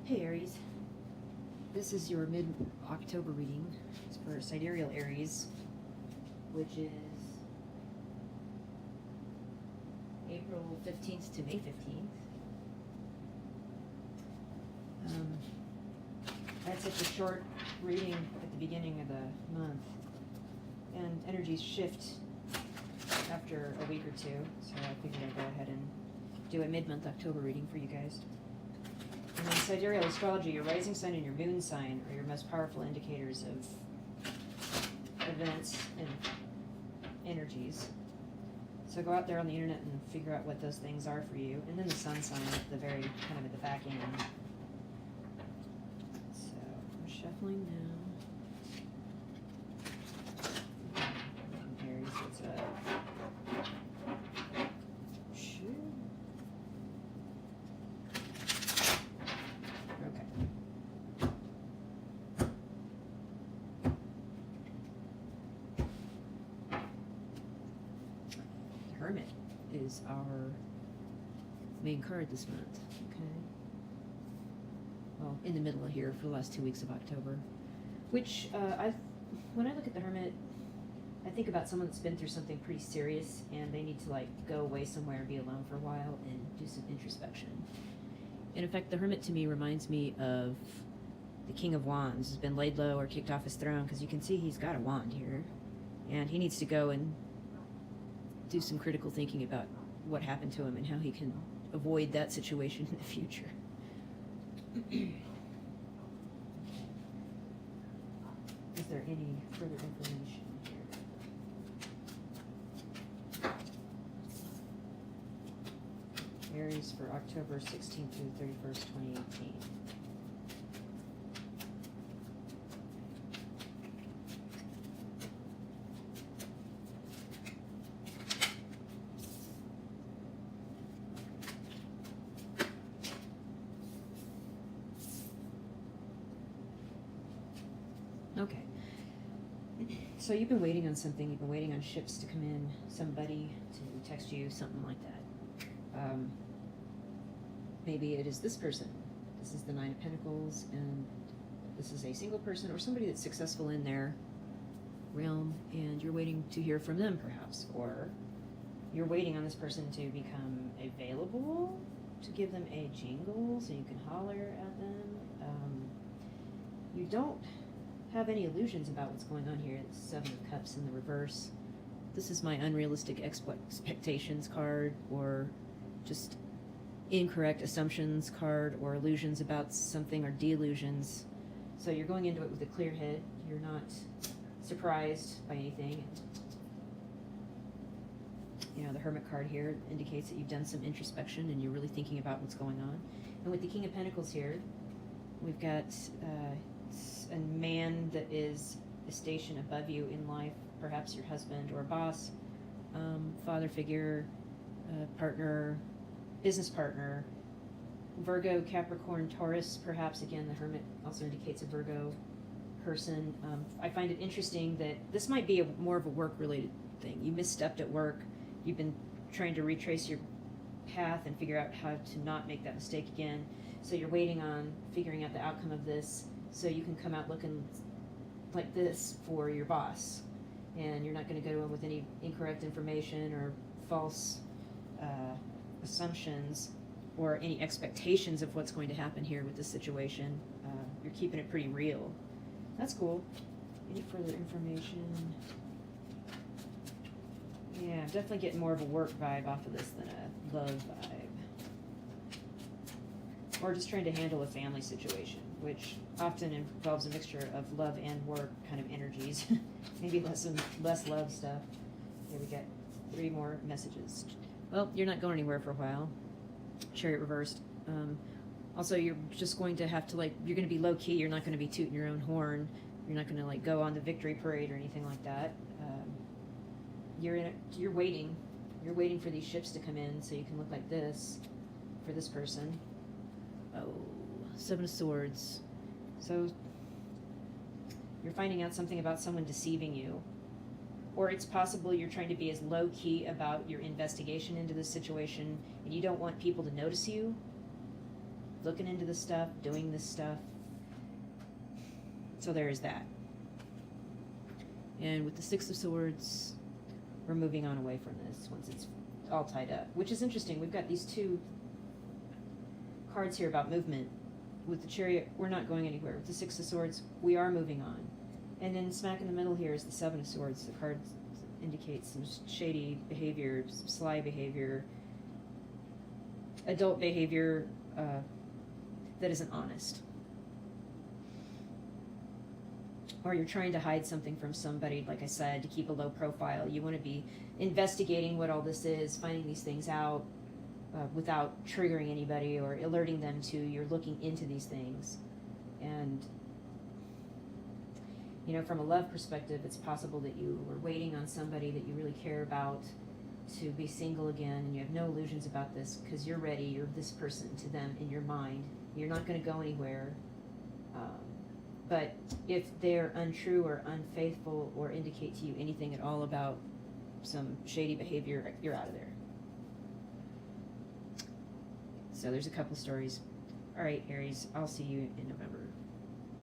Hey Aries, this is your mid-October reading. It's for Sidereal Aries, which is April 15th to May 15th. I had such a short reading at the beginning of the month, and energies shift after a week or two, so I figured I'd go ahead and do a mid-month October reading for you guys. And in sidereal astrology, your rising sign and your moon sign are your most powerful indicators of events and energies. So go out there on the internet and figure out what those things are for you. And then the sun sign at the very, kind of at the back end. So I'm shuffling now. Aries, what's up? Hermit is our main card this month, okay? Well, in the middle of here for the last 2 weeks of October, which when I look at the Hermit, I think about someone that's been through something pretty serious and they need to like go away somewhere and be alone for a while and do some introspection. And in fact, the Hermit to me reminds me of the King of Wands. Has been laid low or kicked off his throne, because you can see he's got a wand here and he needs to go and do some critical thinking about what happened to him and how he can avoid that situation in the future. Is there any further information here? Aries for October 16th through 31st, 2018. Okay. So you've been waiting on something. You've been waiting on ships to come in, somebody to text you, something like that. Maybe it is this person. This is the Nine of Pentacles, and this is a single person or somebody that's successful in their realm, and you're waiting to hear from them, perhaps. Or you're waiting on this person to become available, to give them a jingle so you can holler at them. You don't have any illusions about what's going on here. The Seven of Cups in the reverse. This is my unrealistic expectations card, or just incorrect assumptions card, or illusions about something, or delusions. So you're going into it with a clear head. You're not surprised by anything. You know, the Hermit card here indicates that you've done some introspection and you're really thinking about what's going on. And with the King of Pentacles here, we've got a man that is a station above you in life, perhaps your husband or a boss, father figure, partner, business partner, Virgo, Capricorn, Taurus, perhaps. Again, the Hermit also indicates a Virgo person. I find it interesting that this might be more of a work-related thing. You misstepped at work. You've been trying to retrace your path and figure out how to not make that mistake again. So you're waiting on figuring out the outcome of this so you can come out looking like this for your boss. And you're not going to go in with any incorrect information or false assumptions or any expectations of what's going to happen here with this situation. You're keeping it pretty real. That's cool. Any further information? Yeah, I'm definitely getting more of a work vibe off of this than a love vibe. Or just trying to handle a family situation, which often involves a mixture of love and work kind of energies. Maybe less love stuff. Here we get 3 more messages. Well, you're not going anywhere for a while. Chariot reversed. Also, you're just going to have to, like, you're going to be low-key. You're not going to be tooting your own horn. You're not going to, like, go on the victory parade or anything like that. You're waiting. You're waiting for these ships to come in so you can look like this for this person. Oh, 7 of Swords. So you're finding out something about someone deceiving you. Or it's possible you're trying to be as low-key about your investigation into this situation and you don't want people to notice you. looking into this stuff, doing this stuff. So there is that. And with the Six of Swords, we're moving on away from this once it's all tied up, which is interesting. We've got these two cards here about movement. With the Chariot, we're not going anywhere. With the Six of Swords, we are moving on. And then smack in the middle here is the Seven of Swords. The card indicates some shady behavior, some sly behavior, adult behavior that isn't honest. Or you're trying to hide something from somebody, like I said, to keep a low profile. You want to be investigating what all this is, finding these things out without triggering anybody or alerting them to you're looking into these things. And, you know, from a love perspective, it's possible that you were waiting on somebody that you really care about to be single again, and you have no illusions about this because you're ready, you're this person to them in your mind. You're not going to go anywhere. But if they're untrue or unfaithful or indicate to you anything at all about some shady behavior, you're out of there. So there's a couple stories. All right, Aries, I'll see you in November.